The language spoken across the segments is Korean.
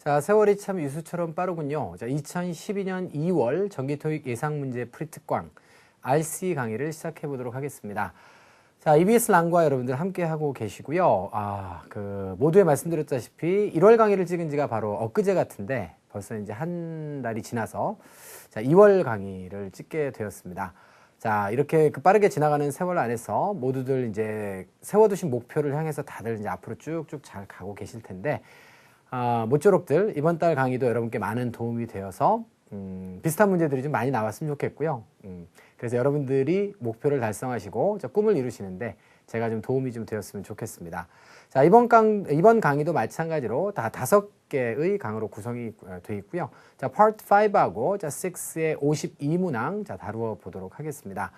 자, 세월이 참 유수처럼 빠르군요. 자, 2012년 2월 정기토익 예상문제 프리특강 RC 강의를 시작해 보도록 하겠습니다. 자, EBS 랑과 여러분들 함께 하고 계시고요. 모두에 말씀드렸다시피 1월 강의를 찍은 지가 바로 엊그제 같은데 벌써 이제 한 달이 지나서 자, 2월 강의를 찍게 되었습니다. 자, 이렇게 빠르게 지나가는 세월 안에서 모두들 이제 세워두신 목표를 향해서 다들 이제 앞으로 쭉쭉 잘 가고 계실 텐데, 모쪼록들 이번 달 강의도 여러분께 많은 도움이 되어서 비슷한 문제들이 좀 많이 나왔으면 좋겠고요. 그래서 여러분들이 목표를 달성하시고 꿈을 이루시는데 제가 좀 도움이 좀 되었으면 좋겠습니다. 자, 이번 강의도 마찬가지로 다 5개의 강으로 구성이 되어 있고요. 자, 파트 5하고 자, 6의 52문항 자, 다루어 보도록 하겠습니다.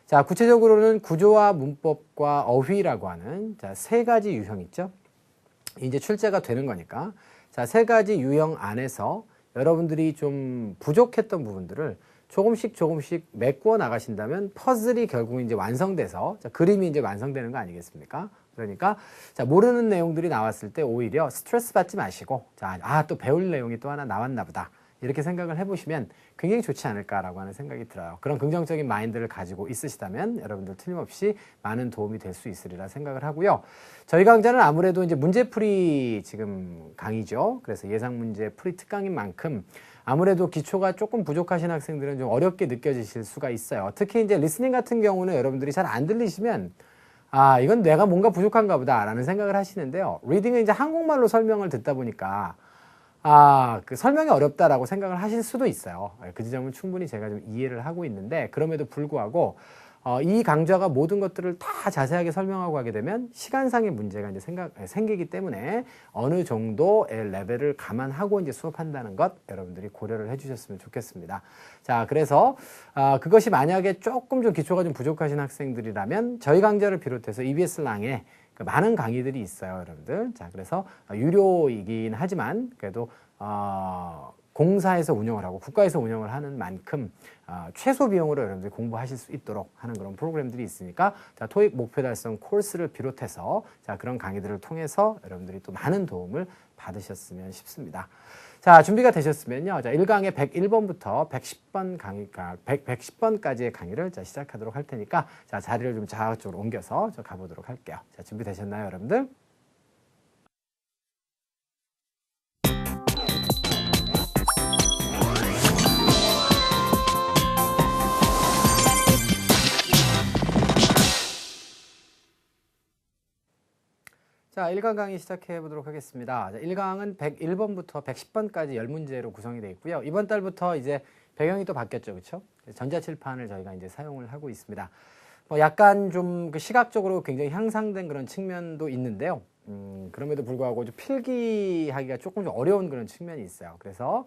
자, 구체적으로는 구조와 문법과 어휘라고 하는 자, 3가지 유형 있죠. 이제 출제가 되는 거니까 자, 3가지 유형 안에서 여러분들이 좀 부족했던 부분들을 조금씩 메꾸어 나가신다면 퍼즐이 결국 이제 완성돼서 자, 그림이 이제 완성되는 거 아니겠습니까? 그러니까 자, 모르는 내용들이 나왔을 때 오히려 스트레스 받지 마시고 자, 또 배울 내용이 또 하나 나왔나 보다. 이렇게 생각을 해보시면 굉장히 좋지 않을까라고 하는 생각이 들어요. 그런 긍정적인 마인드를 가지고 있으시다면 여러분들 틀림없이 많은 도움이 될 수 있으리라 생각을 하고요. 저희 강좌는 아무래도 이제 문제풀이 지금 강의죠. 그래서 예상 문제 풀이 특강인 만큼 아무래도 기초가 조금 부족하신 학생들은 좀 어렵게 느껴지실 수가 있어요. 특히 이제 리스닝 같은 경우는 여러분들이 잘 안 들리시면 이건 내가 뭔가 부족한가 보다 라는 생각을 하시는데요. 리딩은 이제 한국말로 설명을 듣다 보니까 그 설명이 어렵다라고 생각을 하실 수도 있어요. 그 지점은 충분히 제가 좀 이해를 하고 있는데 그럼에도 불구하고 이 강좌가 모든 것들을 다 자세하게 설명하고 하게 되면 시간상의 문제가 이제 생기기 때문에 어느 정도의 레벨을 감안하고 이제 수업한다는 것 여러분들이 고려를 해주셨으면 좋겠습니다. 자, 그래서 그것이 만약에 조금 좀 기초가 좀 부족하신 학생들이라면 저희 강좌를 비롯해서 EBS 랑에 많은 강의들이 있어요, 여러분들. 자, 그래서 유료이긴 하지만 그래도 공사에서 운영을 하고 국가에서 운영을 하는 만큼 최소 비용으로 여러분들이 공부하실 수 있도록 하는 그런 프로그램들이 있으니까 자, 토익 목표 달성 코र्스를 비롯해서 자, 그런 강의들을 통해서 여러분들이 또 많은 도움을 받으셨으면 싶습니다. 자, 준비가 되셨으면요. 자, 1강의 101번부터 110번 강의가 110번까지의 강의를 자, 시작하도록 할 테니까 자, 자리를 좀 좌우쪽으로 옮겨서 가보도록 할게요. 자, 준비되셨나요, 여러분들? 자, 1강 강의 시작해 보도록 하겠습니다. 자, 1강은 101번부터 110번까지 10문제로 구성이 되어 있고요. 이번 달부터 이제 배경이 또 바뀌었죠. 그렇죠? 전자칠판을 저희가 이제 사용을 하고 있습니다. 약간 좀 시각적으로 굉장히 향상된 그런 측면도 있는데요. 그럼에도 불구하고 좀 필기하기가 조금 좀 어려운 그런 측면이 있어요. 그래서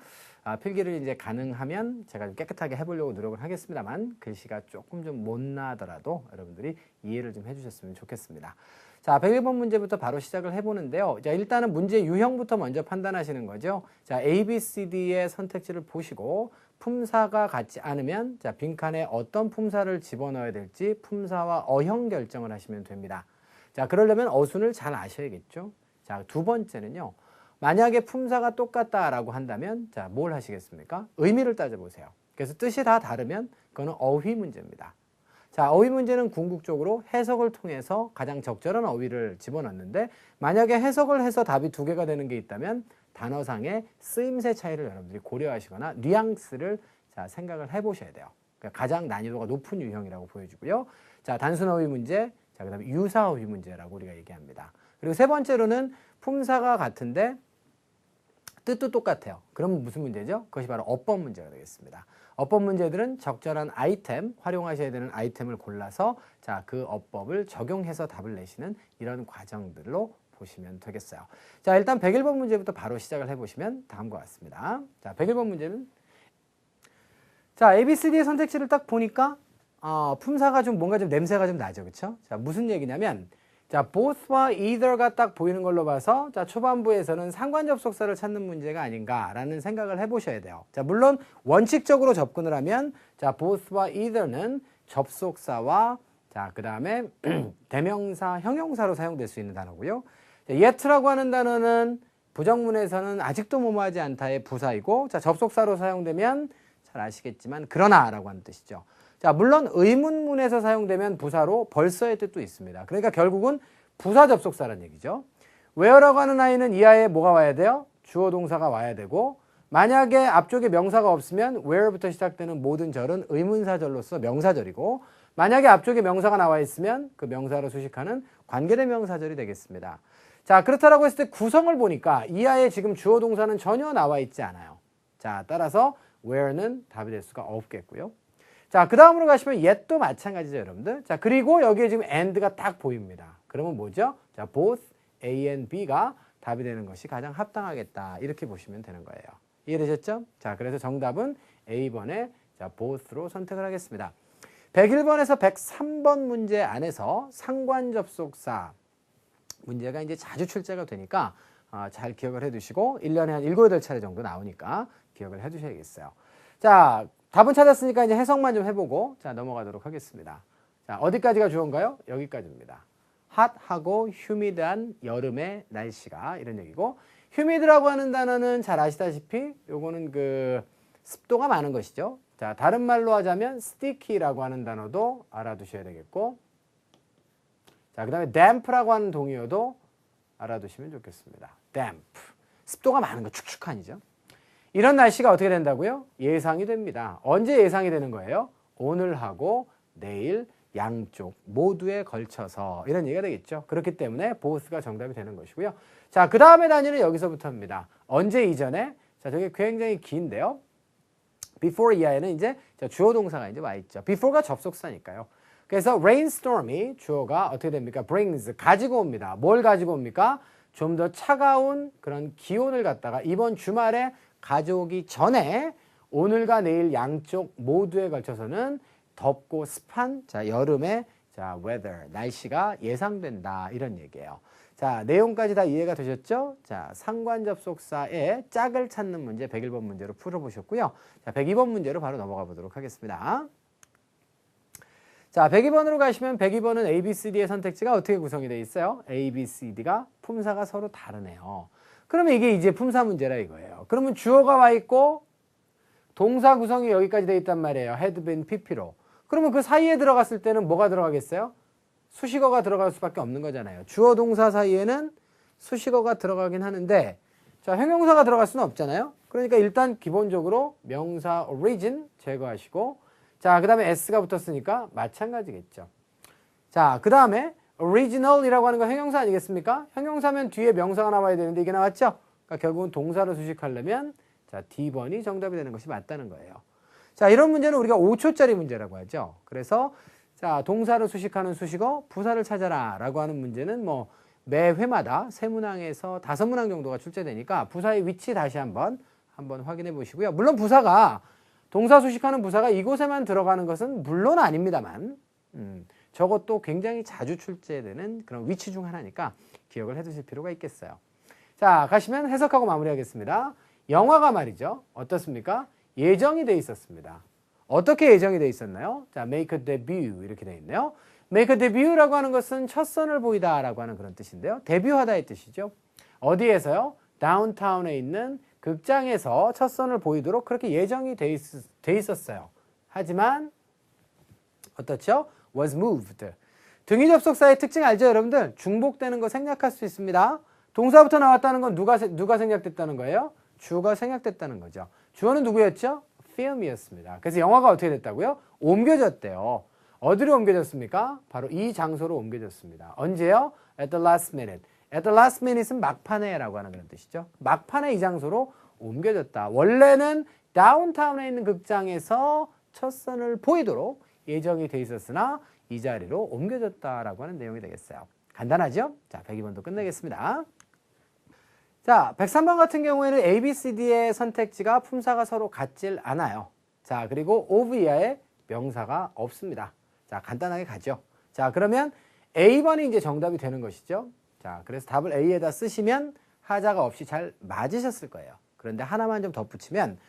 필기를 이제 가능하면 제가 좀 깨끗하게 해보려고 노력을 하겠습니다만 글씨가 조금 좀 못 나더라도 여러분들이 이해를 좀 해주셨으면 좋겠습니다. 자, 101번 문제부터 바로 시작을 해보는데요. 자, 일단은 문제 유형부터 먼저 판단하시는 거죠. 자, A, B, C, D의 선택지를 보시고 품사가 같지 않으면 자, 빈칸에 어떤 품사를 집어넣어야 될지 품사와 어형 결정을 하시면 됩니다. 자, 그러려면 어순을 잘 아셔야겠죠. 자, 두 번째는요. 만약에 품사가 똑같다라고 한다면 자, 뭘 하시겠습니까? 의미를 따져보세요. 그래서 뜻이 다 다르면 그거는 어휘 문제입니다. 자, 어휘 문제는 궁극적으로 해석을 통해서 가장 적절한 어휘를 집어넣는데 만약에 해석을 해서 답이 2개가 되는 게 있다면 단어상의 쓰임새 차이를 여러분들이 고려하시거나 뉘앙스를 자, 생각을 해보셔야 돼요. 그러니까 가장 난이도가 높은 유형이라고 보여지고요. 자, 단순 어휘 문제, 자, 그다음에 유사 어휘 문제라고 우리가 얘기합니다. 그리고 세 번째로는 품사가 같은데 뜻도 똑같아요. 그럼 무슨 문제죠? 그것이 바로 어법 문제가 되겠습니다. 어법 문제들은 적절한 아이템, 활용하셔야 되는 아이템을 골라서 자, 그 어법을 적용해서 답을 내시는 이런 과정들로 보시면 되겠어요. 자, 일단 101번 문제부터 바로 시작을 해보시면 다음과 같습니다. 자, 101번 문제는 자, A, B, C, D의 선택지를 딱 보니까 품사가 좀 뭔가 좀 냄새가 좀 나죠. 그렇죠? 자, 무슨 얘기냐면 자, both와 either가 딱 보이는 걸로 봐서 자, 초반부에서는 상관 접속사를 찾는 문제가 아닌가라는 생각을 해보셔야 돼요. 자, 물론 원칙적으로 접근을 하면 자, both와 either는 접속사와 자, 그 다음에 대명사, 형용사로 사용될 수 있는 단어고요. 자, yet라고 하는 단어는 부정문에서는 아직도 뭐뭐하지 않다의 부사이고, 자, 접속사로 사용되면 잘 아시겠지만 그러나 라고 하는 뜻이죠. 자, 물론 의문문에서 사용되면 부사로 벌써의 뜻도 있습니다. 그러니까 결국은 부사 접속사라는 얘기죠. where라고 하는 아이는 이 아이에 뭐가 와야 돼요? 주어 동사가 와야 되고, 만약에 앞쪽에 명사가 없으면 where부터 시작되는 모든 절은 의문사절로서 명사절이고, 만약에 앞쪽에 명사가 나와 있으면 그 명사로 수식하는 관계대명사절이 되겠습니다. 자, 그렇다라고 했을 때 구성을 보니까 이 아이의 지금 주어 동사는 전혀 나와 있지 않아요. 자, 따라서 where는 답이 될 수가 없겠고요. 자, 그 다음으로 가시면 yet도 마찬가지죠, 여러분들. 자, 그리고 여기에 지금 and가 딱 보입니다. 그러면 뭐죠? 자, both A and B가 답이 되는 것이 가장 합당하겠다. 이렇게 보시면 되는 거예요. 이해되셨죠? 자, 그래서 정답은 A번에 자, both로 선택을 하겠습니다. 101번에서 103번 문제 안에서 상관접속사 문제가 이제 자주 출제가 되니까 잘 기억을 해두시고 1년에 한 7, 8차례 정도 나오니까 기억을 해두셔야겠어요. 자, 답은 찾았으니까 이제 해석만 좀 해보고 자, 넘어가도록 하겠습니다. 자, 어디까지가 주어인가요? 여기까지입니다. 핫하고 휴미드한 여름의 날씨가 이런 얘기고, 휴미드라고 하는 단어는 잘 아시다시피 요거는 그 습도가 많은 것이죠. 자, 다른 말로 하자면 sticky라고 하는 단어도 알아두셔야 되겠고, 자, 그 다음에 damp라고 하는 동의어도 알아두시면 좋겠습니다. damp. 습도가 많은 거, 축축한이죠. 이런 날씨가 어떻게 된다고요? 예상이 됩니다. 언제 예상이 되는 거예요? 오늘하고 내일 양쪽 모두에 걸쳐서 이런 얘기가 되겠죠. 그렇기 때문에 both가 정답이 되는 것이고요. 자, 그 다음에 단위는 여기서부터입니다. 언제 이전에? 자, 저게 굉장히 긴데요. before 이하에는 이제 주어 동사가 이제 와 있죠. before가 접속사니까요. 그래서 rainstorm이 주어가 어떻게 됩니까? brings, 가지고 옵니다. 뭘 가지고 옵니까? 좀 더 차가운 그런 기온을 갖다가 이번 주말에 가져오기 전에 오늘과 내일 양쪽 모두에 걸쳐서는 덥고 습한 자, 여름의 자, weather, 날씨가 예상된다. 이런 얘기예요. 자, 내용까지 다 이해가 되셨죠? 자, 상관접속사의 짝을 찾는 문제 101번 문제로 풀어보셨고요. 자, 102번 문제로 바로 넘어가 보도록 하겠습니다. 자, 102번으로 가시면 102번은 A, B, C, D의 선택지가 어떻게 구성이 되어 있어요? A, B, C, D가 품사가 서로 다르네요. 그러면 이게 이제 품사 문제라 이거예요. 그러면 주어가 와 있고 동사 구성이 여기까지 되어 있단 말이에요. had been, pp로. 그러면 그 사이에 들어갔을 때는 뭐가 들어가겠어요? 수식어가 들어갈 수밖에 없는 거잖아요. 주어 동사 사이에는 수식어가 들어가긴 하는데 자, 형용사가 들어갈 수는 없잖아요. 그러니까 일단 기본적으로 명사 origin 제거하시고 자, 그 다음에 s가 붙었으니까 마찬가지겠죠. 자, 그 다음에 original이라고 하는 건 형용사 아니겠습니까? 형용사면 뒤에 명사가 나와야 되는데 이게 나왔죠? 그러니까 결국은 동사를 수식하려면 자, D번이 정답이 되는 것이 맞다는 거예요. 자, 이런 문제는 우리가 5초짜리 문제라고 하죠. 그래서 자, 동사를 수식하는 수식어, 부사를 찾아라 라고 하는 문제는 뭐 매 회마다 3문항에서 5문항 정도가 출제되니까 부사의 위치 다시 한번 확인해 보시고요. 물론 부사가 동사 수식하는 부사가 이곳에만 들어가는 것은 물론 아닙니다만 저것도 굉장히 자주 출제되는 그런 위치 중 하나니까 기억을 해 두실 필요가 있겠어요. 자, 가시면 해석하고 마무리하겠습니다. 영화가 말이죠. 어떻습니까? 예정이 돼 있었습니다. 어떻게 예정이 돼 있었나요? 자, make a debut 이렇게 돼 있네요. make a debut라고 하는 것은 첫 선을 보이다 라고 하는 그런 뜻인데요. 데뷔하다의 뜻이죠. 어디에서요? 다운타운에 있는 극장에서 첫 선을 보이도록 그렇게 예정이 돼 있었어요. 하지만 어떻죠? was moved. 등위 접속사의 특징 알죠, 여러분들? 중복되는 거 생략할 수 있습니다. 동사부터 나왔다는 건 누가 생략됐다는 거예요? 주어가 생략됐다는 거죠. 주어는 누구였죠? film이었습니다. 그래서 영화가 어떻게 됐다고요? 옮겨졌대요. 어디로 옮겨졌습니까? 바로 이 장소로 옮겨졌습니다. 언제요? At the last minute. At the last minute은 막판에 라고 하는 그런 뜻이죠. 막판에 이 장소로 옮겨졌다. 원래는 다운타운에 있는 극장에서 첫 선을 보이도록 예정이 돼 있었으나 이 자리로 옮겨졌다라고 하는 내용이 되겠어요. 간단하죠? 자, 102번도 끝내겠습니다. 자, 103번 같은 경우에는 A, B, C, D의 선택지가 품사가 서로 같질 않아요. 자, 그리고 of 이하의 명사가 없습니다. 자, 간단하게 가죠. 자, 그러면 A번이 이제 정답이 되는 것이죠. 자, 그래서 답을 A에다 쓰시면 하자가 없이 잘 맞으셨을 거예요. 그런데 하나만 좀 덧붙이면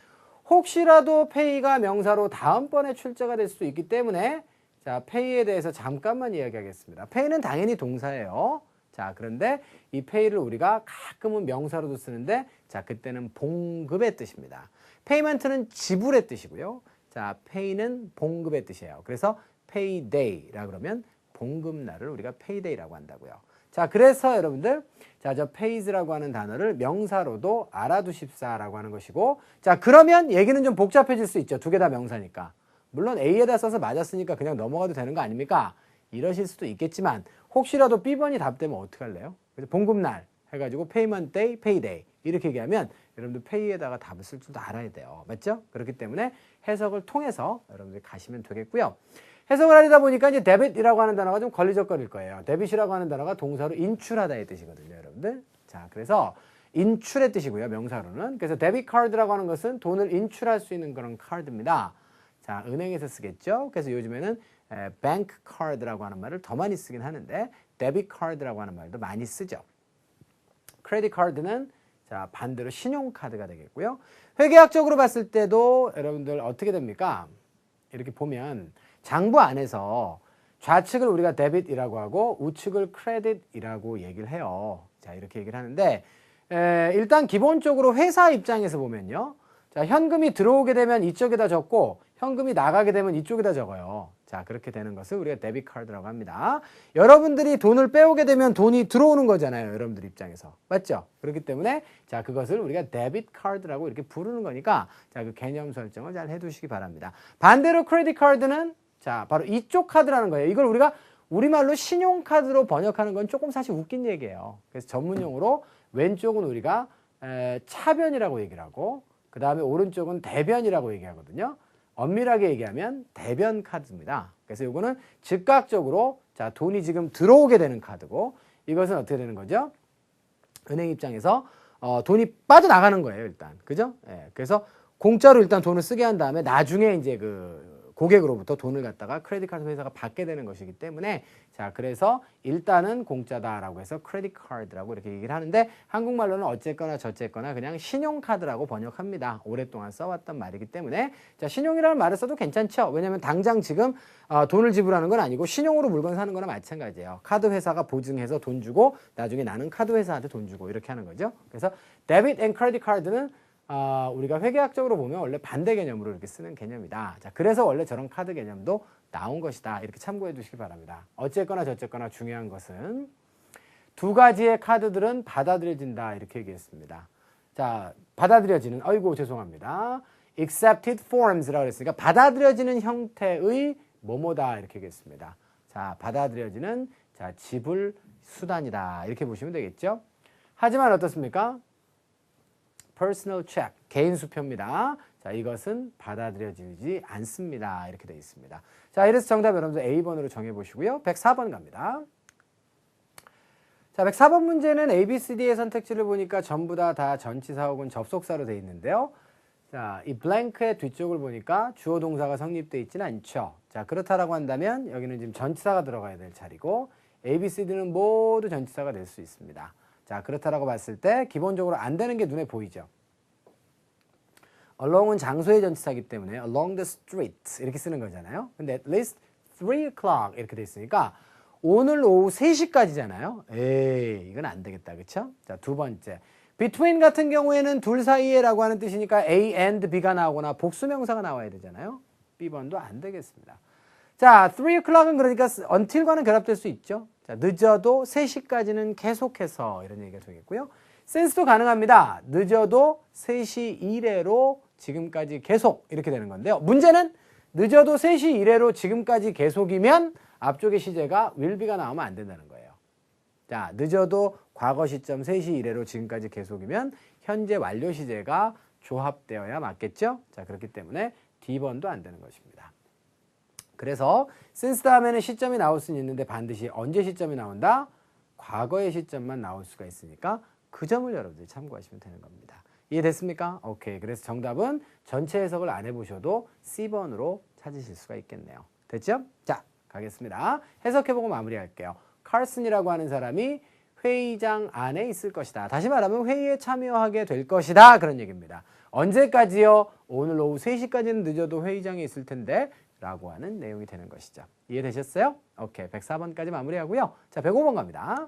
혹시라도 pay가 명사로 다음번에 출제가 될 수도 있기 때문에 자, pay에 대해서 잠깐만 이야기하겠습니다. pay는 당연히 동사예요. 자, 그런데 이 pay를 우리가 가끔은 명사로도 쓰는데 자, 그때는 봉급의 뜻입니다. payment는 지불의 뜻이고요. 자, pay는 봉급의 뜻이에요. 그래서 payday라 그러면 봉급날을 우리가 payday라고 한다고요. 자, 그래서 여러분들 자, 저 pays라고 하는 단어를 명사로도 알아두십사라고 하는 것이고 자, 그러면 얘기는 좀 복잡해질 수 있죠. 두 개 다 명사니까. 물론 A에다 써서 맞았으니까 그냥 넘어가도 되는 거 아닙니까? 이러실 수도 있겠지만 혹시라도 B번이 답되면 어떡할래요? 그래서 봉급날 해가지고 payment day, payday 이렇게 얘기하면 여러분들 pay에다가 답을 쓸 줄도 알아야 돼요. 맞죠? 그렇기 때문에 해석을 통해서 여러분들이 가시면 되겠고요. 해석을 하려다 보니까 이제 debit이라고 하는 단어가 좀 걸리적거릴 거예요. debit이라고 하는 단어가 동사로 인출하다의 뜻이거든요, 여러분들. 자, 그래서 인출의 뜻이고요, 명사로는. 그래서 debit card라고 하는 것은 돈을 인출할 수 있는 그런 카드입니다. 자, 은행에서 쓰겠죠. 그래서 요즘에는 bank card라고 하는 말을 더 많이 쓰긴 하는데 debit card라고 하는 말도 많이 쓰죠. credit card는 자, 반대로 신용카드가 되겠고요. 회계학적으로 봤을 때도 여러분들 어떻게 됩니까? 이렇게 보면 장부 안에서 좌측을 우리가 debit이라고 하고 우측을 credit이라고 얘기를 해요. 자, 이렇게 얘기를 하는데 일단 기본적으로 회사 입장에서 보면요. 자, 현금이 들어오게 되면 이쪽에다 적고 현금이 나가게 되면 이쪽에다 적어요. 자, 그렇게 되는 것을 우리가 데빗 카드라고 합니다. 여러분들이 돈을 빼오게 되면 돈이 들어오는 거잖아요. 여러분들 입장에서. 맞죠? 그렇기 때문에 자, 그것을 우리가 데빗 카드라고 이렇게 부르는 거니까 자, 그 개념 설정을 잘 해두시기 바랍니다. 반대로 크레딧 카드는 자, 바로 이쪽 카드라는 거예요. 이걸 우리가 우리말로 신용카드로 번역하는 건 조금 사실 웃긴 얘기예요. 그래서 전문용어로 왼쪽은 우리가 차변이라고 얘기를 하고 그 다음에 오른쪽은 대변이라고 얘기하거든요. 엄밀하게 얘기하면 대변 카드입니다. 그래서 이거는 즉각적으로 자, 돈이 지금 들어오게 되는 카드고 이것은 어떻게 되는 거죠? 은행 입장에서 돈이 빠져나가는 거예요, 일단. 그죠? 예, 그래서 공짜로 일단 돈을 쓰게 한 다음에 나중에 이제 그 고객으로부터 돈을 갖다가 크레딧 카드 회사가 받게 되는 것이기 때문에 자, 그래서 일단은 공짜다라고 해서 크레딧 카드라고 이렇게 얘기를 하는데 한국말로는 어쨌거나 저쨌거나 그냥 신용카드라고 번역합니다. 오랫동안 써왔던 말이기 때문에 자, 신용이라는 말을 써도 괜찮죠. 왜냐하면 당장 지금 돈을 지불하는 건 아니고 신용으로 물건 사는 거나 마찬가지예요. 카드 회사가 보증해서 돈 주고 나중에 나는 카드 회사한테 돈 주고 이렇게 하는 거죠. 그래서 데빗 앤 크레딧 카드는 우리가 회계학적으로 보면 원래 반대 개념으로 이렇게 쓰는 개념이다. 자, 그래서 원래 저런 카드 개념도 나온 것이다. 이렇게 참고해 두시기 바랍니다. 어쨌거나 저쨌거나 중요한 것은 두 가지의 카드들은 받아들여진다. 이렇게 얘기했습니다. 자, 받아들여지는, 아이고, 죄송합니다. accepted forms라고 했으니까 받아들여지는 형태의 뭐뭐다. 이렇게 얘기했습니다. 자, 받아들여지는 자, 지불 수단이다. 이렇게 보시면 되겠죠. 하지만 어떻습니까? personal check, 개인 수표입니다. 자, 이것은 받아들여지지 않습니다. 이렇게 되어 있습니다. 자, 이래서 정답 여러분들 A번으로 정해보시고요. 104번 갑니다. 자, 104번 문제는 A, B, C, D의 선택지를 보니까 전부 다 전치사 혹은 접속사로 되어 있는데요. 자, 이 블랭크의 뒤쪽을 보니까 주어 동사가 성립되어 있지는 않죠. 자, 그렇다라고 한다면 여기는 지금 전치사가 들어가야 될 자리고 A, B, C, D는 모두 전치사가 될 수 있습니다. 자, 그렇다라고 봤을 때 기본적으로 안 되는 게 눈에 보이죠. along은 장소의 전치사이기 때문에 along the street 이렇게 쓰는 거잖아요. 근데 at least 3 o'clock 이렇게 돼 있으니까 오늘 오후 3시까지잖아요. 에이, 이건 안 되겠다. 그쵸? 자, 두 번째. between 같은 경우에는 둘 사이에 라고 하는 뜻이니까 A and B가 나오거나 복수명사가 나와야 되잖아요. B번도 안 되겠습니다. 자, 3 o'clock은 그러니까 until과는 결합될 수 있죠. 자, 늦어도 3시까지는 계속해서 이런 얘기가 되겠고요. since도 가능합니다. 늦어도 3시 이래로 지금까지 계속 이렇게 되는 건데요. 문제는 늦어도 3시 이래로 지금까지 계속이면 앞쪽에 시제가 will be가 나오면 안 된다는 거예요. 자, 늦어도 과거 시점 3시 이래로 지금까지 계속이면 현재 완료 시제가 조합되어야 맞겠죠? 자, 그렇기 때문에 D번도 안 되는 것입니다. 그래서 since 다음에는 시점이 나올 수는 있는데 반드시 언제 시점이 나온다? 과거의 시점만 나올 수가 있으니까 그 점을 여러분들이 참고하시면 되는 겁니다. 이해됐습니까? 오케이. 그래서 정답은 전체 해석을 안 해보셔도 C번으로 찾으실 수가 있겠네요. 됐죠? 자, 가겠습니다. 해석해보고 마무리할게요. 카슨이라고 하는 사람이 회의장 안에 있을 것이다. 다시 말하면 회의에 참여하게 될 것이다. 그런 얘기입니다. 언제까지요? 오늘 오후 3시까지는 늦어도 회의장에 있을 텐데 라고 하는 내용이 되는 것이죠. 이해되셨어요? 오케이. 104번까지 마무리하고요. 자, 105번 갑니다.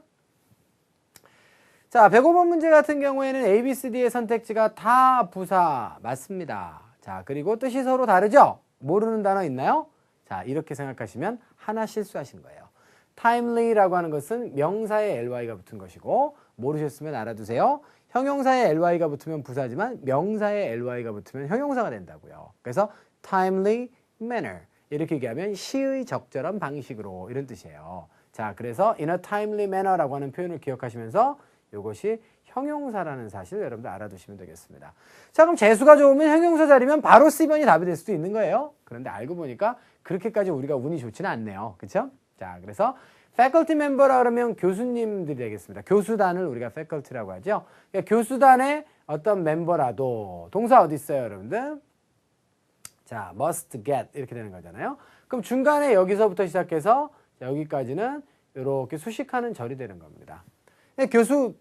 자, 105번 문제 같은 경우에는 A, B, C, D의 선택지가 다 부사 맞습니다. 자, 그리고 뜻이 서로 다르죠? 모르는 단어 있나요? 자, 이렇게 생각하시면 하나 실수하신 거예요. timely라고 하는 것은 명사에 ly가 붙은 것이고, 모르셨으면 알아두세요. 형용사에 ly가 붙으면 부사지만 명사에 ly가 붙으면 형용사가 된다고요. 그래서 timely manner 이렇게 얘기하면 시의 적절한 방식으로 이런 뜻이에요. 자, 그래서 in a timely manner라고 하는 표현을 기억하시면서 이것이 형용사라는 사실 여러분들 알아두시면 되겠습니다. 자, 그럼 재수가 좋으면 형용사 자리면 바로 C번이 답이 될 수도 있는 거예요. 그런데 알고 보니까 그렇게까지 우리가 운이 좋지는 않네요. 그렇죠? 자, 그래서 faculty member라 그러면 교수님들이 되겠습니다. 교수단을 우리가 faculty라고 하죠. 그러니까 교수단의 어떤 멤버라도 동사 어디 있어요, 여러분들? 자, must get 이렇게 되는 거잖아요. 그럼 중간에 여기서부터 시작해서 여기까지는 이렇게 수식하는 절이 되는 겁니다.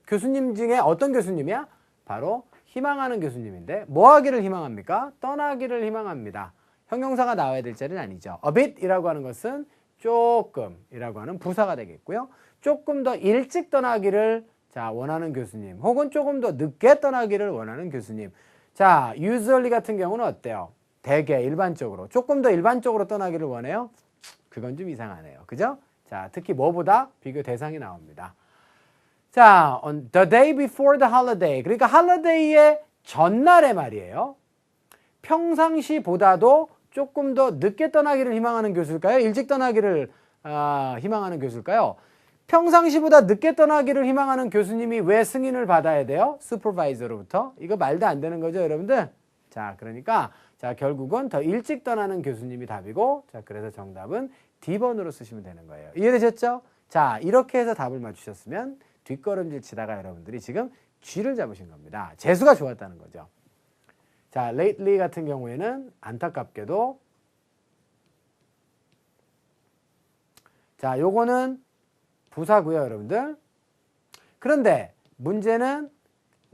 교수님 중에 어떤 교수님이야? 바로 희망하는 교수님인데 뭐 하기를 희망합니까? 떠나기를 희망합니다. 형용사가 나와야 될 자리는 아니죠. a bit이라고 하는 것은 조금이라고 하는 부사가 되겠고요. 조금 더 일찍 떠나기를 원하는 교수님 혹은 조금 더 늦게 떠나기를 원하는 교수님. 자, usually 같은 경우는 어때요? 대개 일반적으로 조금 더 일반적으로 떠나기를 원해요? 그건 좀 이상하네요. 그죠? 자, 특히 뭐보다 비교 대상이 나옵니다. 자, on the day before the holiday. 그러니까 holiday의 전날에 말이에요. 평상시보다도 조금 더 늦게 떠나기를 희망하는 교수일까요? 일찍 떠나기를 희망하는 교수일까요? 평상시보다 늦게 떠나기를 희망하는 교수님이 왜 승인을 받아야 돼요? 슈퍼바이저로부터. 이거 말도 안 되는 거죠, 여러분들? 자, 그러니까 결국은 더 일찍 떠나는 교수님이 답이고, 자, 그래서 정답은 D번으로 쓰시면 되는 거예요. 이해되셨죠? 자, 이렇게 해서 답을 맞추셨으면 뒷걸음질 치다가 여러분들이 지금 G를 잡으신 겁니다. 재수가 좋았다는 거죠. 자, lately 같은 경우에는 안타깝게도 자, 요거는 부사고요, 여러분들. 그런데 문제는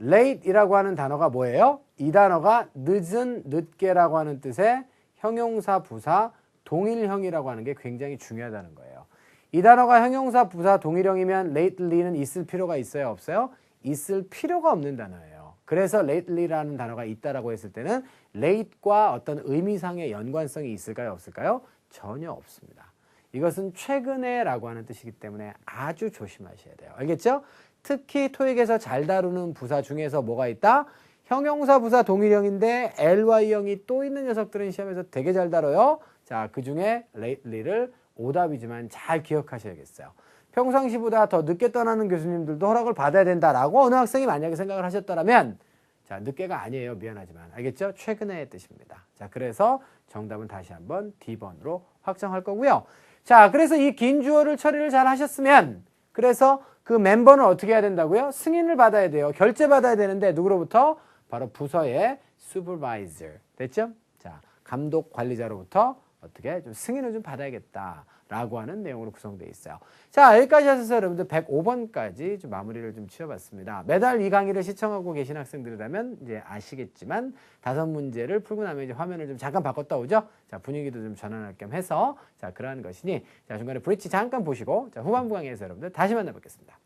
late이라고 하는 단어가 뭐예요? 이 단어가 늦은, 늦게라고 하는 뜻의 형용사, 부사, 동일형이라고 하는 게 굉장히 중요하다는 거예요. 이 단어가 형용사, 부사, 동일형이면 lately는 있을 필요가 있어요, 없어요? 있을 필요가 없는 단어예요. 그래서 lately라는 단어가 있다라고 했을 때는 late과 어떤 의미상의 연관성이 있을까요, 없을까요? 전혀 없습니다. 이것은 최근에라고 하는 뜻이기 때문에 아주 조심하셔야 돼요. 알겠죠? 특히 토익에서 잘 다루는 부사 중에서 뭐가 있다? 형용사, 부사, 동일형인데 ly형이 또 있는 녀석들은 시험에서 되게 잘 다뤄요. 자, 그 중에 lately를 오답이지만 잘 기억하셔야겠어요. 평상시보다 더 늦게 떠나는 교수님들도 허락을 받아야 된다라고 어느 학생이 만약에 생각을 하셨다면 자, 늦게가 아니에요. 미안하지만. 알겠죠? 최근의 뜻입니다. 자, 그래서 정답은 다시 한번 D번으로 확정할 거고요. 자, 그래서 이 긴 주어를 처리를 잘 하셨으면 그래서 그 멤버는 어떻게 해야 된다고요? 승인을 받아야 돼요. 결제 받아야 되는데 누구로부터? 바로 부서의 supervisor. 됐죠? 자, 감독 관리자로부터 어떻게 좀 승인을 좀 받아야겠다라고 하는 내용으로 구성되어 있어요. 자, 여기까지 하셔서 여러분들 105번까지 좀 마무리를 좀 지어봤습니다. 매달 이 강의를 시청하고 계신 학생들이라면 이제 아시겠지만 5문제를 풀고 나면 이제 화면을 좀 잠깐 바꿨다 오죠? 자, 분위기도 좀 전환할 겸 해서 자, 그러한 것이니 자, 중간에 브릿지 잠깐 보시고 자, 후반부 강의에서 여러분들 다시 만나뵙겠습니다.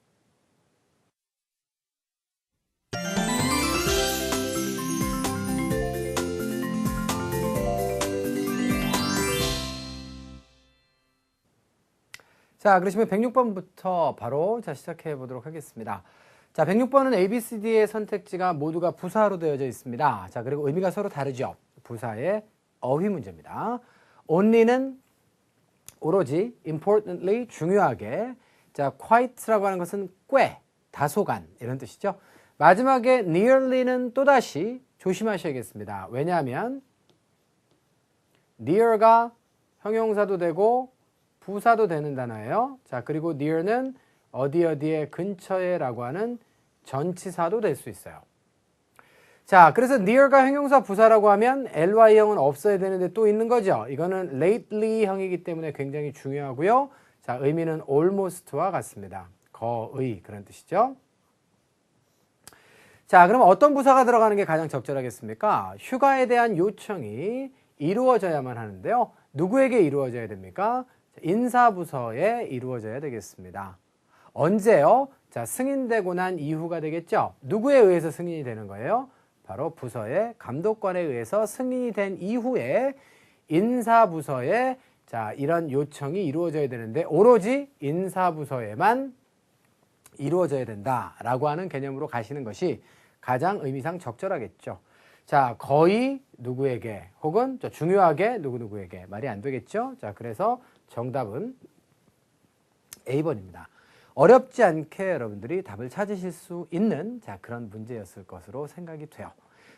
자, 그러시면 106번부터 바로 시작해 보도록 하겠습니다. 자, 106번은 A, B, C, D의 선택지가 모두가 부사로 되어져 있습니다. 자, 그리고 의미가 서로 다르죠. 부사의 어휘 문제입니다. only는 오로지, importantly, 중요하게. 자, quite라고 하는 것은 꽤, 다소간 이런 뜻이죠. 마지막에 nearly는 또다시 조심하셔야겠습니다. 왜냐하면 near가 형용사도 되고 부사도 되는 단어예요. 자, 그리고 near는 어디에 근처에 라고 하는 전치사도 될 수 있어요. 자, 그래서 near가 형용사 부사라고 하면 ly형은 없어야 되는데 또 있는 거죠. 이거는 lately형이기 때문에 굉장히 중요하고요. 자, 의미는 almost와 같습니다. 거의 그런 뜻이죠. 자, 그럼 어떤 부사가 들어가는 게 가장 적절하겠습니까? 휴가에 대한 요청이 이루어져야만 하는데요. 누구에게 이루어져야 됩니까? 인사부서에 이루어져야 되겠습니다. 언제요? 자, 승인되고 난 이후가 되겠죠? 누구에 의해서 승인이 되는 거예요? 바로 부서의 감독관에 의해서 승인이 된 이후에 인사부서에 자, 이런 요청이 이루어져야 되는데 오로지 인사부서에만 이루어져야 된다라고 하는 개념으로 가시는 것이 가장 의미상 적절하겠죠. 자, 거의 누구에게 혹은 중요하게 누구누구에게 말이 안 되겠죠. 자, 그래서 정답은 A번입니다. 어렵지 않게 여러분들이 답을 찾으실 수 있는 자, 그런 문제였을 것으로 생각이 돼요.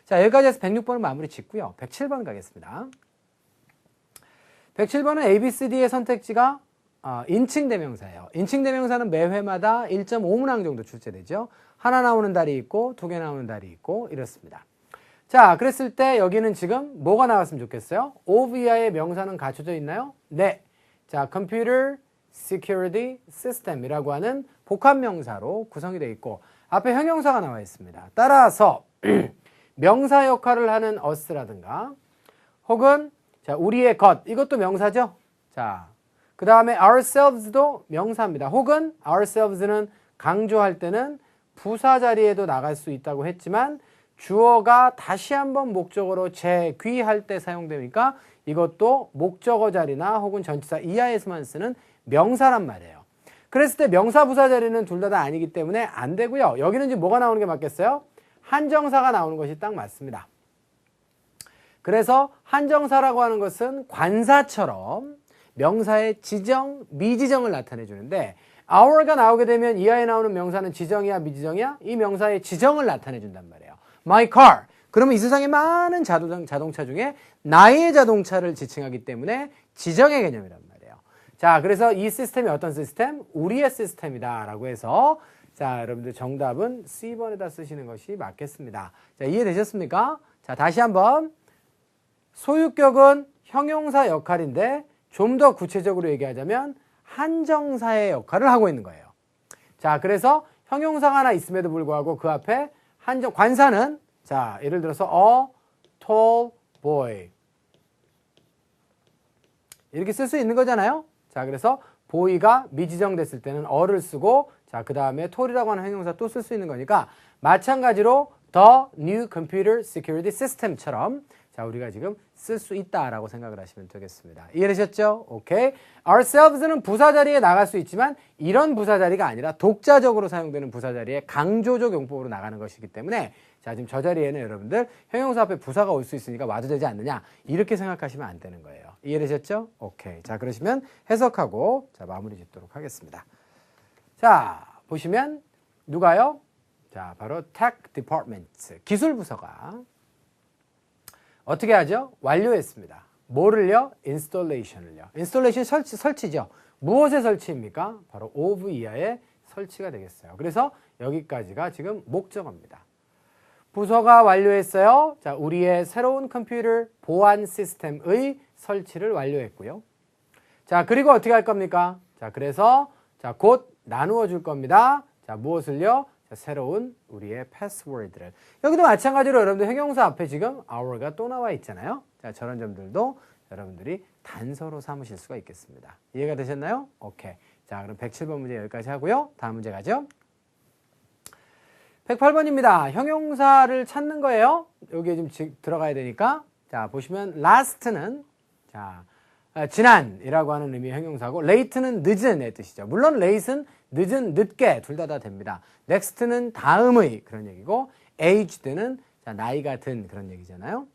자, 여기까지 해서 106번을 마무리 짓고요. 107번 가겠습니다. 107번은 A, B, C, D의 선택지가 인칭대명사예요. 인칭대명사는 매 회마다 1.5문항 정도 출제되죠. 하나 나오는 달이 있고 2개 나오는 달이 있고 이렇습니다. 자, 그랬을 때 여기는 지금 뭐가 나왔으면 좋겠어요? of 이하의 명사는 갖춰져 있나요? 네. 자, Computer Security System이라고 하는 복합명사로 구성이 되어 있고 앞에 형용사가 나와 있습니다. 따라서 명사 역할을 하는 us라든가 혹은 자, 우리의 것 이것도 명사죠. 자, 그 다음에 ourselves도 명사입니다. 혹은 ourselves는 강조할 때는 부사 자리에도 나갈 수 있다고 했지만 주어가 다시 한번 목적어로 재귀할 때 사용되니까 이것도 목적어 자리나 혹은 전치사 이하에서만 쓰는 명사란 말이에요. 그랬을 때 명사 부사 자리는 둘 다 아니기 때문에 안 되고요. 여기는 지금 뭐가 나오는 게 맞겠어요? 한정사가 나오는 것이 딱 맞습니다. 그래서 한정사라고 하는 것은 관사처럼 명사의 지정, 미지정을 나타내 주는데 our가 나오게 되면 이하에 나오는 명사는 지정이야 미지정이야? 이 명사의 지정을 나타내 준단 말이에요. My car. 그러면 이 세상의 많은 자동차 중에 나의 자동차를 지칭하기 때문에 지정의 개념이란 말이에요. 자, 그래서 이 시스템이 어떤 시스템? 우리의 시스템이다 라고 해서 자, 여러분들 정답은 C번에다 쓰시는 것이 맞겠습니다. 자, 이해되셨습니까? 자, 다시 한번 소유격은 형용사 역할인데 좀 더 구체적으로 얘기하자면 한정사의 역할을 하고 있는 거예요. 자, 그래서 형용사가 하나 있음에도 불구하고 그 앞에 관사는 자, 예를 들어서 a tall boy 이렇게 쓸 수 있는 거잖아요. 자, 그래서 boy가 미지정됐을 때는 a를 쓰고 자, 그 다음에 tall이라고 하는 형용사 또 쓸 수 있는 거니까 마찬가지로 the new computer security system처럼 자, 우리가 지금 쓸 수 있다라고 생각을 하시면 되겠습니다. 이해되셨죠? 오케이. ourselves는 부사 자리에 나갈 수 있지만 이런 부사 자리가 아니라 독자적으로 사용되는 부사 자리에 강조적 용법으로 나가는 것이기 때문에 자, 지금 저 자리에는 여러분들 형용사 앞에 부사가 올 수 있으니까 와도 되지 않느냐 이렇게 생각하시면 안 되는 거예요. 이해되셨죠? 오케이. 자, 그러시면 해석하고 자, 마무리 짓도록 하겠습니다. 자, 보시면 누가요? 자, 바로 Tech Department 기술부서가 어떻게 하죠? 완료했습니다. 뭐를요? 인스톨레이션을요. 인스톨레이션 설치죠. 무엇의 설치입니까? 바로 of 이하의 설치가 되겠어요. 그래서 여기까지가 지금 목적어입니다. 부서가 완료했어요. 자, 우리의 새로운 컴퓨터 보안 시스템의 설치를 완료했고요. 자, 그리고 어떻게 할 겁니까? 자, 그래서 자, 곧 나누어 줄 겁니다. 자, 무엇을요? 새로운 우리의 패스워드를 여기도 마찬가지로 여러분들 형용사 앞에 지금 our가 또 나와 있잖아요. 자, 저런 점들도 여러분들이 단서로 삼으실 수가 있겠습니다. 이해가 되셨나요? 오케이. 자, 그럼 107번 문제 여기까지 하고요. 다음 문제 가죠. 108번입니다. 형용사를 찾는 거예요. 여기에 지금 들어가야 되니까 자, 보시면 last는 자, 지난이라고 하는 의미의 형용사고 late는 늦은의 뜻이죠. 물론 late는 늦은, 늦게 둘 다 됩니다. next는 다음의 그런 얘기고 aged는 자, 나이가 든 그런 얘기잖아요.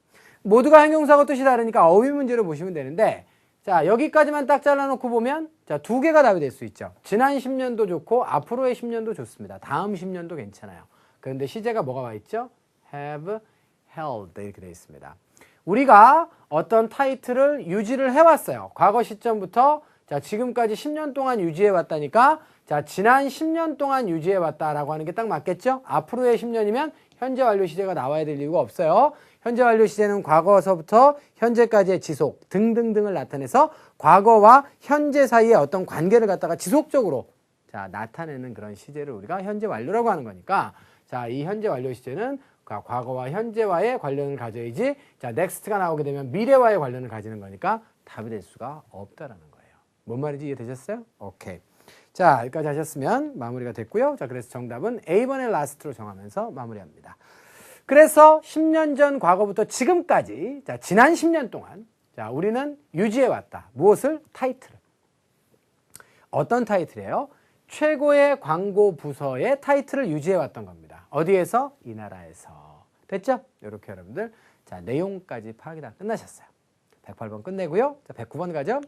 모두가 형용사고 뜻이 다르니까 어휘 문제로 보시면 되는데 자, 여기까지만 딱 잘라놓고 보면 자, 두 개가 답이 될 수 있죠. 지난 10년도 좋고 앞으로의 10년도 좋습니다. 다음 10년도 괜찮아요. 그런데 시제가 뭐가 와 있죠? have held 이렇게 되어 있습니다. 우리가 어떤 타이틀을 유지를 해왔어요. 과거 시점부터 자, 지금까지 10년 동안 유지해 왔다니까 자, 지난 10년 동안 유지해 왔다라고 하는 게 딱 맞겠죠? 앞으로의 10년이면 현재 완료 시제가 나와야 될 이유가 없어요. 현재 완료 시제는 과거서부터 현재까지의 지속 등등등을 나타내서 과거와 현재 사이의 어떤 관계를 갖다가 지속적으로 자, 나타내는 그런 시제를 우리가 현재 완료라고 하는 거니까 자, 이 현재 완료 시제는 과거와 현재와의 관련을 가져야지 자, next가 나오게 되면 미래와의 관련을 가지는 거니까 답이 될 수가 없다라는 거예요. 뭔 말인지 이해되셨어요? 오케이. 자, 여기까지 하셨으면 마무리가 됐고요. 자, 그래서 정답은 A번의 last로 정하면서 마무리합니다. 그래서 10년 전 과거부터 지금까지, 자, 지난 10년 동안, 자, 우리는 유지해왔다. 무엇을? 타이틀을. 어떤 타이틀이에요? 최고의 광고 부서의 타이틀을 유지해왔던 겁니다. 어디에서? 이 나라에서. 됐죠? 이렇게 여러분들, 자, 내용까지 파악이 다 끝나셨어요. 108번 끝내고요. 자, 109번 가죠.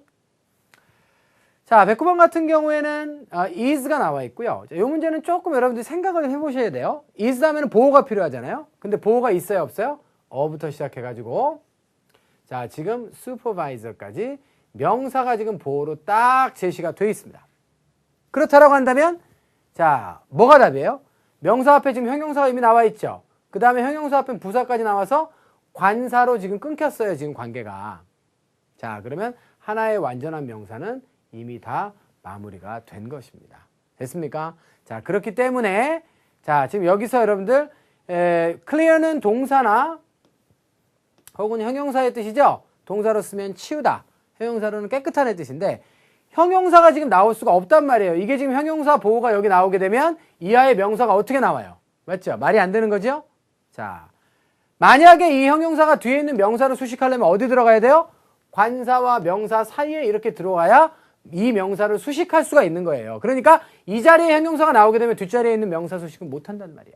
자, 109번 같은 경우에는 is가 나와 있고요. 이 문제는 조금 여러분들이 생각을 좀 해보셔야 돼요. is 하면 보호가 필요하잖아요. 근데 보호가 있어요, 없어요? 어부터 시작해가지고, 자, 지금 supervisor까지 명사가 지금 보호로 딱 제시가 되어 있습니다. 그렇다라고 한다면, 자, 뭐가 답이에요? 명사 앞에 지금 형용사가 이미 나와 있죠. 그 다음에 형용사 앞에 부사까지 나와서 관사로 지금 끊겼어요, 지금 관계가. 자, 그러면 하나의 완전한 명사는 이미 다 마무리가 된 것입니다. 됐습니까? 자, 그렇기 때문에, 자, 지금 여기서 여러분들, clear는 동사나 혹은 형용사의 뜻이죠? 동사로 쓰면 치우다. 형용사로는 깨끗한 의 뜻인데, 형용사가 지금 나올 수가 없단 말이에요. 이게 지금 형용사 보호가 여기 나오게 되면 이하의 명사가 어떻게 나와요? 맞죠? 말이 안 되는 거죠? 자, 만약에 이 형용사가 뒤에 있는 명사를 수식하려면 어디 들어가야 돼요? 관사와 명사 사이에 이렇게 들어와야 이 명사를 수식할 수가 있는 거예요. 그러니까 이 자리에 형용사가 나오게 되면 뒷자리에 있는 명사 수식은 못 한단 말이야.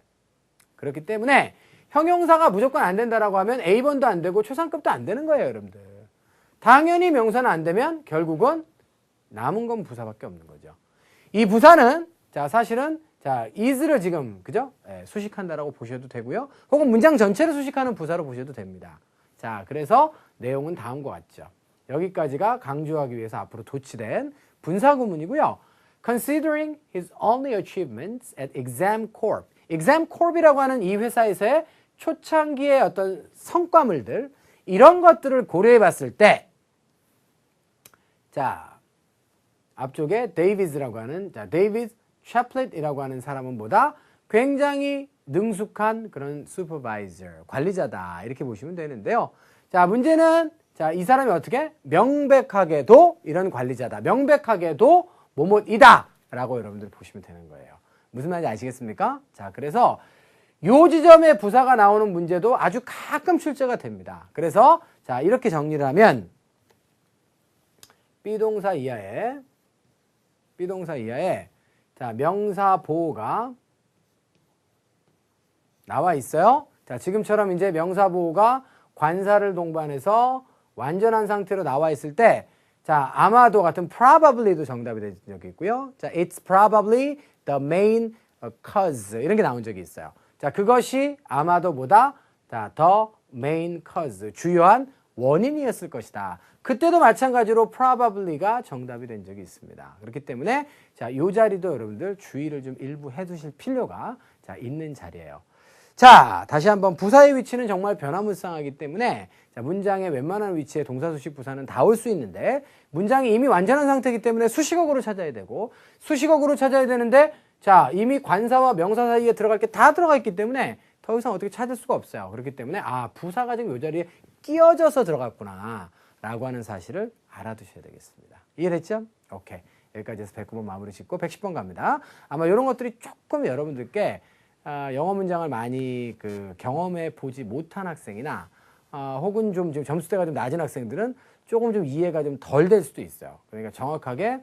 그렇기 때문에 형용사가 무조건 안 된다라고 하면 A번도 안 되고 초상급도 안 되는 거예요, 여러분들. 당연히 명사는 안 되면 결국은 남은 건 부사밖에 없는 거죠. 이 부사는 자, 사실은 자, is를 지금 그죠? 수식한다라고 보셔도 되고요. 혹은 문장 전체를 수식하는 부사로 보셔도 됩니다. 자, 그래서 내용은 다음과 같죠. 여기까지가 강조하기 위해서 앞으로 도치된 분사구문이고요. Considering his only achievements at ExamCorp. ExamCorp이라고 하는 이 회사에서의 초창기의 어떤 성과물들, 이런 것들을 고려해 봤을 때, 자, 앞쪽에 데이비드라고 하는, 자, 데이비드 샤플렛이라고 하는 사람은 뭐다? 굉장히 능숙한 그런 슈퍼바이저, 관리자다. 이렇게 보시면 되는데요. 자, 문제는, 자, 이 사람이 어떻게? 명백하게도 이런 관리자다. 명백하게도 뭐뭐이다. 라고 여러분들 보시면 되는 거예요. 무슨 말인지 아시겠습니까? 자, 그래서 요 지점에 부사가 나오는 문제도 아주 가끔 출제가 됩니다. 그래서, 자, 이렇게 정리를 하면, 비동사 이하에, 자, 명사 보호가 나와 있어요. 자, 지금처럼 이제 명사 보호가 관사를 동반해서 완전한 상태로 나와 있을 때, 자, 아마도 같은 probably도 정답이 된 적이 있고요. 자, it's probably the main cause. 이런 게 나온 적이 있어요. 자, 그것이 아마도 뭐다? 자, the main cause. 주요한 원인이었을 것이다. 그때도 마찬가지로 probably가 정답이 된 적이 있습니다. 그렇기 때문에, 자, 요 자리도 여러분들 주의를 좀 일부 해 두실 필요가, 자, 있는 자리예요. 자, 다시 한번 부사의 위치는 정말 변화무쌍하기 때문에, 자, 문장의 웬만한 위치에 동사, 수식, 부사는 다 올 수 있는데, 문장이 이미 완전한 상태이기 때문에 수식어구로 찾아야 되고, 수식어구로 찾아야 되는데, 자, 이미 관사와 명사 사이에 들어갈 게 다 들어가 있기 때문에 더 이상 어떻게 찾을 수가 없어요. 그렇기 때문에, 아, 부사가 지금 이 자리에 끼어져서 들어갔구나 라고 하는 사실을 알아두셔야 되겠습니다. 이해됐죠? 오케이. 여기까지 해서 109번 마무리 짓고 110번 갑니다. 아마 이런 것들이 조금 여러분들께 영어 문장을 많이 경험해 보지 못한 학생이나 혹은 좀 점수대가 좀 낮은 학생들은 조금 좀 이해가 좀 덜 될 수도 있어요. 그러니까 정확하게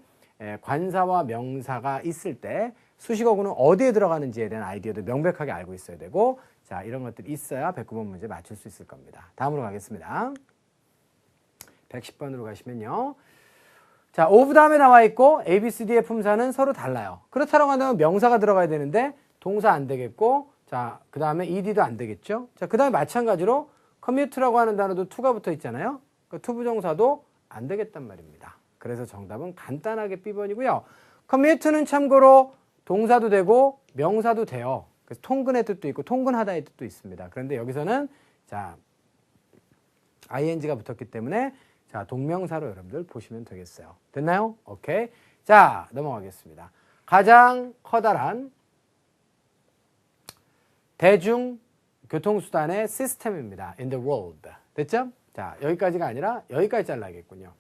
관사와 명사가 있을 때 수식어구는 어디에 들어가는지에 대한 아이디어도 명백하게 알고 있어야 되고, 자, 이런 것들이 있어야 109번 문제 맞출 수 있을 겁니다. 다음으로 가겠습니다. 110번으로 가시면요. 자, of 다음에 나와 있고 A, B, C, D의 품사는 서로 달라요. 그렇다고 한다면 명사가 들어가야 되는데 동사 안 되겠고, 자, 그 다음에 ED도 안 되겠죠. 자, 그 다음에 마찬가지로 commute라고 하는 단어도 to가 붙어 있잖아요. 그 to 부정사도 안 되겠단 말입니다. 그래서 정답은 간단하게 B번이고요. commute는 참고로 동사도 되고 명사도 돼요. 그래서 통근의 뜻도 있고 통근하다의 뜻도 있습니다. 그런데 여기서는, 자, ing가 붙었기 때문에, 자, 동명사로 여러분들 보시면 되겠어요. 됐나요? 오케이. 자, 넘어가겠습니다. 가장 커다란 대중 교통수단의 시스템입니다. in the world. 됐죠? 자, 여기까지가 아니라 여기까지 잘라야겠군요.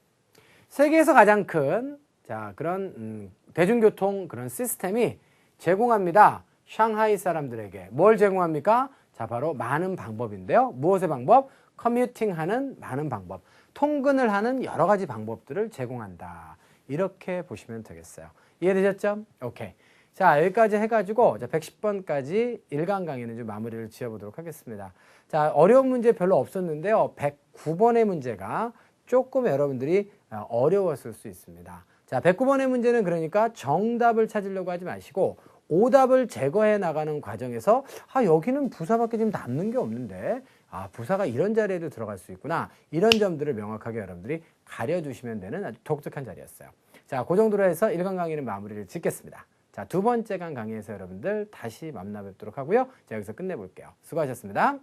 세계에서 가장 큰, 자, 그런 대중교통 그런 시스템이 제공합니다. 샹하이 사람들에게 뭘 제공합니까? 자, 바로 많은 방법인데요. 무엇의 방법? 커뮤팅하는 많은 방법, 통근을 하는 여러 가지 방법들을 제공한다. 이렇게 보시면 되겠어요. 이해되셨죠? 오케이. 자, 여기까지 해가지고 110번까지 1강 강의는 좀 마무리를 지어보도록 하겠습니다. 자, 어려운 문제 별로 없었는데요. 109번의 문제가 조금 여러분들이 어려웠을 수 있습니다. 자, 109번의 문제는 그러니까 정답을 찾으려고 하지 마시고 오답을 제거해 나가는 과정에서 여기는 부사밖에 지금 남는 게 없는데 부사가 이런 자리에도 들어갈 수 있구나. 이런 점들을 명확하게 여러분들이 가려주시면 되는 아주 독특한 자리였어요. 자, 그 정도로 해서 1강 강의는 마무리를 짓겠습니다. 자, 두 번째 강 강의에서 여러분들 다시 만나 뵙도록 하고요. 자, 여기서 끝내볼게요. 수고하셨습니다.